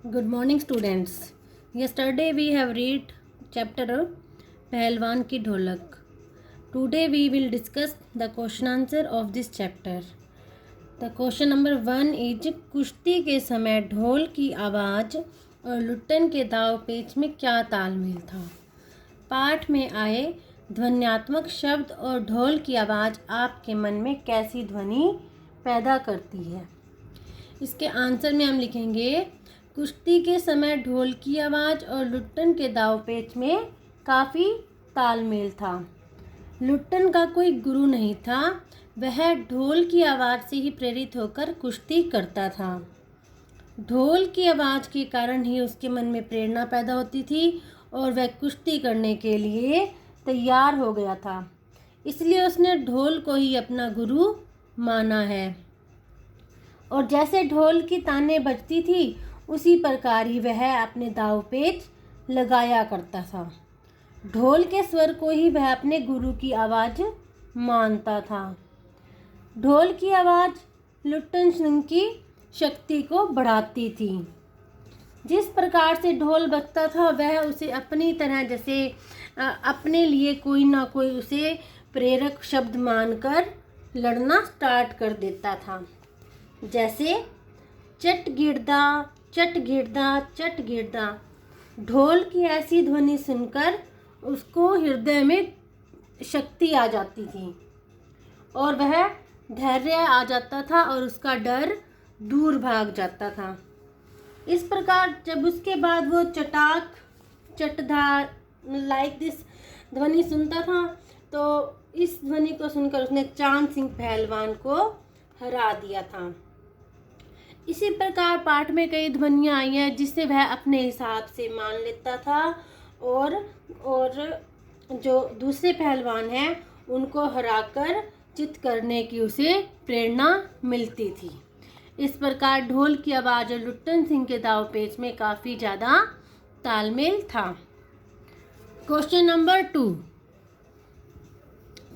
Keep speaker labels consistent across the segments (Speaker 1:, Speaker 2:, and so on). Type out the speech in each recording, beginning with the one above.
Speaker 1: Good morning, students. Yesterday we have read chapter Pahalwan Ki Dholak. Today we will discuss the question answer of this chapter. The question number 1 is कुश्ती के समय ढोल की आवाज़ और लुट्टन के दाव पेच में क्या तालमेल था। पाठ में आए ध्वन्यात्मक शब्द और ढोल की आवाज़ आपके मन में कैसी ध्वनि पैदा करती है। इसके आंसर में हम लिखेंगे कुश्ती के समय ढोल की आवाज़ और लुट्टन के दाव पेच में काफ़ी तालमेल था। लुट्टन का कोई गुरु नहीं था, वह ढोल की आवाज़ से ही प्रेरित होकर कुश्ती करता था। ढोल की आवाज़ के कारण ही उसके मन में प्रेरणा पैदा होती थी और वह कुश्ती करने के लिए तैयार हो गया था। इसलिए उसने ढोल को ही अपना गुरु माना है। और जैसे ढोल की ताने बजती थी उसी प्रकार ही वह अपने दाव पेच लगाया करता था। ढोल के स्वर को ही वह अपने गुरु की आवाज़ मानता था। ढोल की आवाज़ लुट्टन सिंह की शक्ति को बढ़ाती थी। जिस प्रकार से ढोल बजता था वह उसे अपनी तरह जैसे अपने लिए कोई ना कोई उसे प्रेरक शब्द मानकर लड़ना स्टार्ट कर देता था। जैसे चट गिरदा चट गिरदा चट गिरदा। ढोल की ऐसी ध्वनि सुनकर उसको हृदय में शक्ति आ जाती थी और वह धैर्य आ जाता था और उसका डर दूर भाग जाता था। इस प्रकार जब उसके बाद वो चटाक चटधा लाइक दिस ध्वनि सुनता था तो इस ध्वनि को सुनकर उसने चांद सिंह पहलवान को हरा दिया था। इसी प्रकार पाठ में कई ध्वनियाँ आई हैं जिससे वह अपने हिसाब से मान लेता था और जो दूसरे पहलवान हैं उनको हराकर चित करने की उसे प्रेरणा मिलती थी। इस प्रकार ढोल की आवाज़ और लुट्टन सिंह के दाव पेच में काफ़ी ज़्यादा तालमेल था। क्वेश्चन नंबर 2,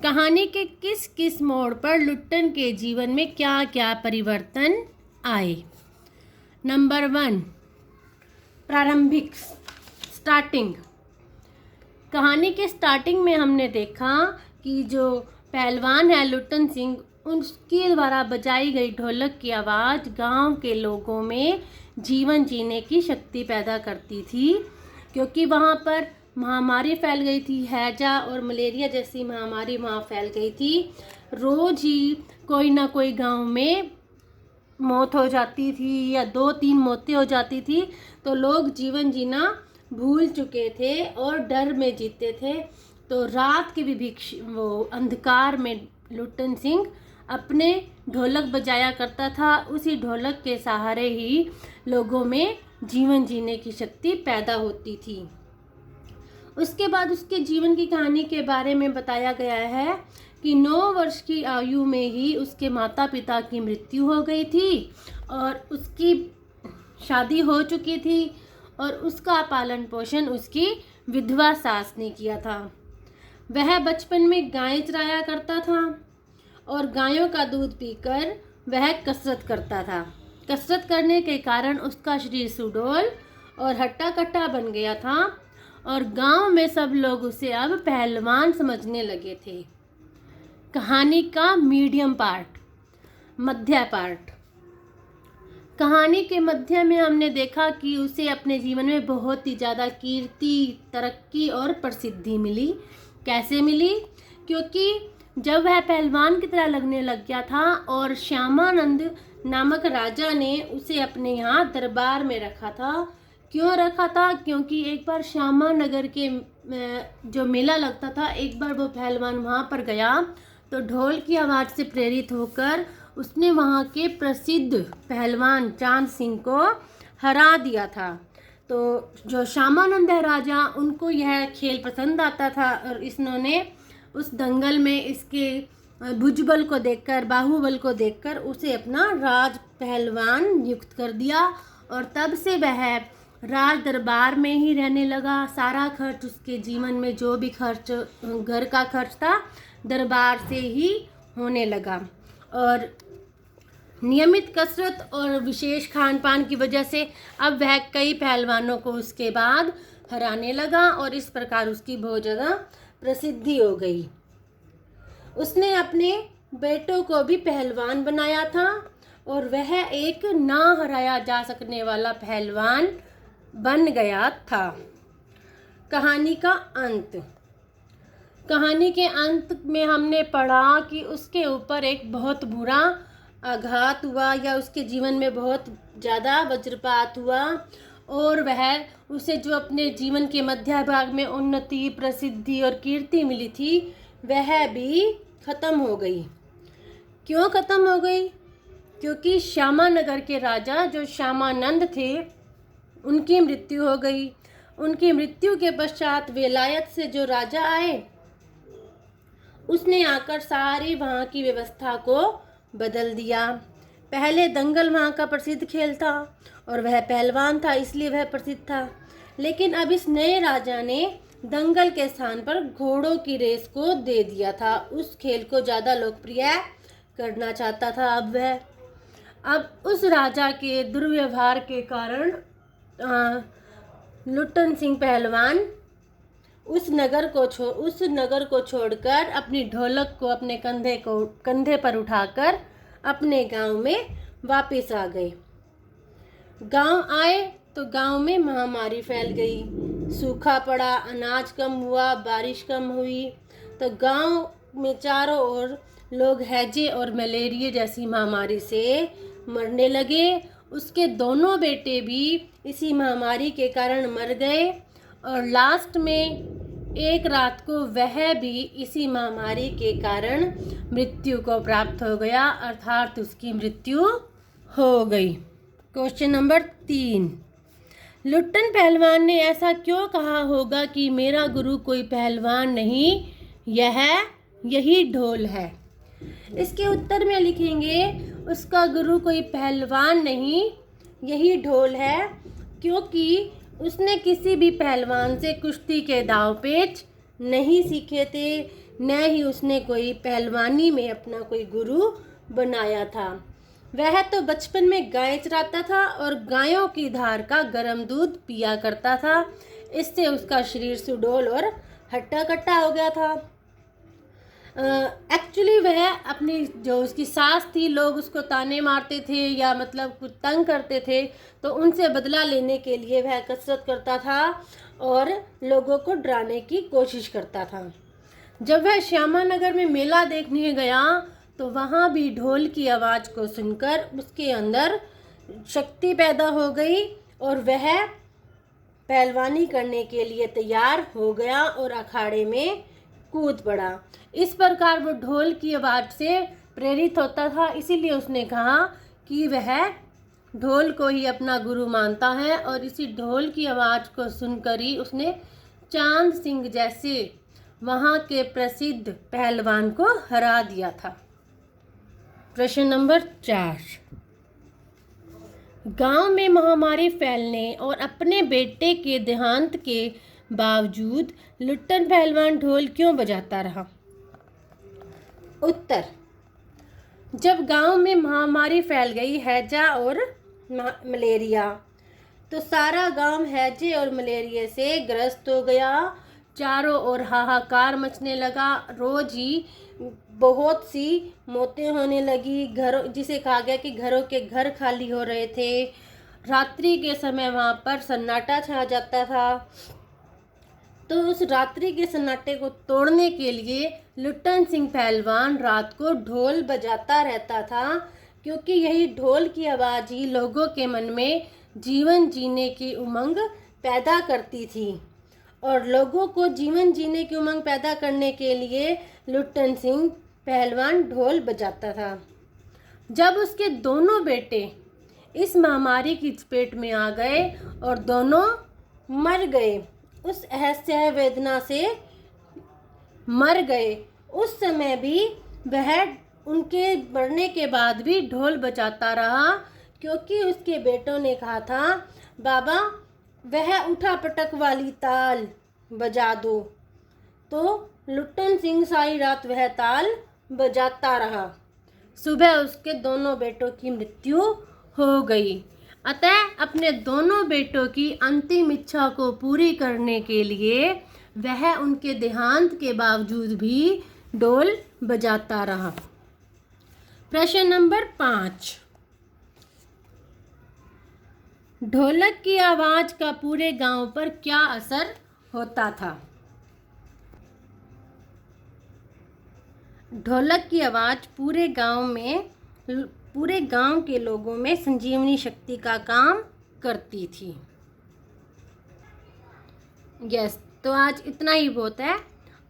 Speaker 1: कहानी के किस किस मोड़ पर लुट्टन के जीवन में क्या क्या परिवर्तन आए। नंबर 1, प्रारंभिक स्टार्टिंग। कहानी के स्टार्टिंग में हमने देखा कि जो पहलवान है लुट्टन सिंह, उसके द्वारा बजाई गई ढोलक की आवाज़ गांव के लोगों में जीवन जीने की शक्ति पैदा करती थी, क्योंकि वहां पर महामारी फैल गई थी। हैजा और मलेरिया जैसी महामारी वहाँ फैल गई थी। रोज़ ही कोई ना कोई गांव में मौत हो जाती थी या 2-3 मौतें हो जाती थी, तो लोग जीवन जीना भूल चुके थे और डर में जीते थे। तो रात के वो अंधकार में लुट्टन सिंह अपने ढोलक बजाया करता था। उसी ढोलक के सहारे ही लोगों में जीवन जीने की शक्ति पैदा होती थी। उसके बाद उसके जीवन की कहानी के बारे में बताया गया है कि 9 वर्ष की आयु में ही उसके माता पिता की मृत्यु हो गई थी और उसकी शादी हो चुकी थी और उसका पालन पोषण उसकी विधवा सास ने किया था। वह बचपन में गायें चराया करता था और गायों का दूध पीकर वह कसरत करता था। कसरत करने के कारण उसका शरीर सुडौल और हट्टा कट्टा बन गया था और गांव में सब लोग उसे अब पहलवान समझने लगे थे। कहानी का मीडियम पार्ट, मध्य पार्ट। कहानी के मध्य में हमने देखा कि उसे अपने जीवन में बहुत ही ज़्यादा कीर्ति, तरक्की और प्रसिद्धि मिली। कैसे मिली? क्योंकि जब वह पहलवान की तरह लगने लग गया था और श्यामानंद नामक राजा ने उसे अपने यहाँ दरबार में रखा था। क्यों रखा था? क्योंकि एक बार श्यामा नगर के जो मेला लगता था, एक बार वो पहलवान वहाँ पर गया तो ढोल की आवाज़ से प्रेरित होकर उसने वहाँ के प्रसिद्ध पहलवान चांद सिंह को हरा दिया था। तो जो श्यामानंद है राजा, उनको यह खेल पसंद आता था और इन्होंने उस दंगल में इसके भुजबल को देखकर, बाहुबल को देखकर उसे अपना राज पहलवान नियुक्त कर दिया और तब से वह राज दरबार में ही रहने लगा। सारा खर्च उसके जीवन में जो भी खर्च, घर का खर्च था, दरबार से ही होने लगा। और नियमित कसरत और विशेष खान पान की वजह से अब वह कई पहलवानों को उसके बाद हराने लगा और इस प्रकार उसकी बहुत ज़्यादा प्रसिद्धि हो गई। उसने अपने बेटों को भी पहलवान बनाया था और वह एक ना हराया जा सकने वाला पहलवान बन गया था। कहानी का अंत। कहानी के अंत में हमने पढ़ा कि उसके ऊपर एक बहुत बुरा आघात हुआ या उसके जीवन में बहुत ज़्यादा वज्रपात हुआ और वह उसे जो अपने जीवन के मध्य भाग में उन्नति, प्रसिद्धि और कीर्ति मिली थी वह भी ख़त्म हो गई। क्यों ख़त्म हो गई? क्योंकि श्यामानगर के राजा जो श्यामानंद थे उनकी मृत्यु हो गई। उनकी मृत्यु के पश्चात विलायत से जो राजा आए उसने आकर सारी वहाँ की व्यवस्था को बदल दिया। पहले दंगल वहाँ का प्रसिद्ध खेल था और वह पहलवान था इसलिए वह प्रसिद्ध था, लेकिन अब इस नए राजा ने दंगल के स्थान पर घोड़ों की रेस को दे दिया था। उस खेल को ज़्यादा लोकप्रिय करना चाहता था। अब उस राजा के दुर्व्यवहार के कारण लुट्टन सिंह पहलवान उस नगर को छोड़कर अपनी ढोलक को अपने कंधे पर उठाकर अपने गांव में वापस आ गए। गांव आए तो गांव में महामारी फैल गई। सूखा पड़ा, अनाज कम हुआ, बारिश कम हुई तो गांव में चारों ओर लोग हैजे और मलेरिया जैसी महामारी से मरने लगे। उसके दोनों बेटे भी इसी महामारी के कारण मर गए और लास्ट में एक रात को वह भी इसी महामारी के कारण मृत्यु को प्राप्त हो गया, अर्थात उसकी मृत्यु हो गई। क्वेश्चन नंबर 3, लुट्टन पहलवान ने ऐसा क्यों कहा होगा कि मेरा गुरु कोई पहलवान नहीं, यही ढोल है? इसके उत्तर में लिखेंगे उसका गुरु कोई पहलवान नहीं, यही ढोल है, क्योंकि उसने किसी भी पहलवान से कुश्ती के दाव पेच नहीं सीखे थे, न ही उसने कोई पहलवानी में अपना कोई गुरु बनाया था। वह तो बचपन में गाय चराता था और गायों की धार का गर्म दूध पिया करता था। इससे उसका शरीर सुडौल और हट्टा कट्टा हो गया था। एक्चुअली वह अपनी जो उसकी सास थी, लोग उसको ताने मारते थे या मतलब कुछ तंग करते थे तो उनसे बदला लेने के लिए वह कसरत करता था और लोगों को डराने की कोशिश करता था। जब वह श्यामानगर में मेला देखने गया तो वहाँ भी ढोल की आवाज़ को सुनकर उसके अंदर शक्ति पैदा हो गई और वह पहलवानी करने के लिए तैयार हो गया और अखाड़े में कूद पड़ा। इस प्रकार वो ढोल की आवाज़ से प्रेरित होता था, इसीलिए उसने कहा कि वह ढोल को ही अपना गुरु मानता है और इसी ढोल की आवाज़ को सुनकर ही उसने चांद सिंह जैसे वहाँ के प्रसिद्ध पहलवान को हरा दिया था। प्रश्न नंबर 4, गांव में महामारी फैलने और अपने बेटे के देहांत के बावजूद लुट्टन पहलवान ढोल क्यों बजाता रहा? उत्तर, जब गांव में महामारी फैल गई हैजा और मलेरिया तो सारा गांव हैजे और मलेरिया से ग्रस्त हो गया। चारों ओर हाहाकार मचने लगा। रोज ही बहुत सी मौतें होने लगी। जिसे कहा गया कि घरों के घर खाली हो रहे थे। रात्रि के समय वहाँ पर सन्नाटा छा जाता था। तो उस रात्रि के सन्नाटे को तोड़ने के लिए लुट्टन सिंह पहलवान रात को ढोल बजाता रहता था, क्योंकि यही ढोल की आवाज़ ही लोगों के मन में जीवन जीने की उमंग पैदा करती थी और लोगों को जीवन जीने की उमंग पैदा करने के लिए लुट्टन सिंह पहलवान ढोल बजाता था। जब उसके दोनों बेटे इस महामारी की चपेट में आ गए और दोनों मर गए, उस असह्य वेदना से मर गए, उस समय भी वह उनके मरने के बाद भी ढोल बजाता रहा, क्योंकि उसके बेटों ने कहा था बाबा वह उठा पटक वाली ताल बजा दो। तो लुट्टन सिंह सारी रात वह ताल बजाता रहा। सुबह उसके दोनों बेटों की मृत्यु हो गई। अतः अपने दोनों बेटों की अंतिम इच्छा को पूरी करने के लिए वह उनके देहांत के बावजूद भी ढोल बजाता रहा। प्रश्न नंबर 5, ढोलक की आवाज का पूरे गांव पर क्या असर होता था? ढोलक की आवाज पूरे गांव के लोगों में संजीवनी शक्ति का काम करती थी। यस, तो आज इतना ही बहुत है।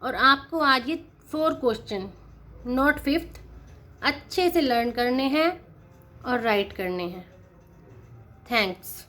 Speaker 1: और आपको आज ये 4 क्वेश्चन नोट 5th अच्छे से लर्न करने हैं और राइट करने हैं। थैंक्स।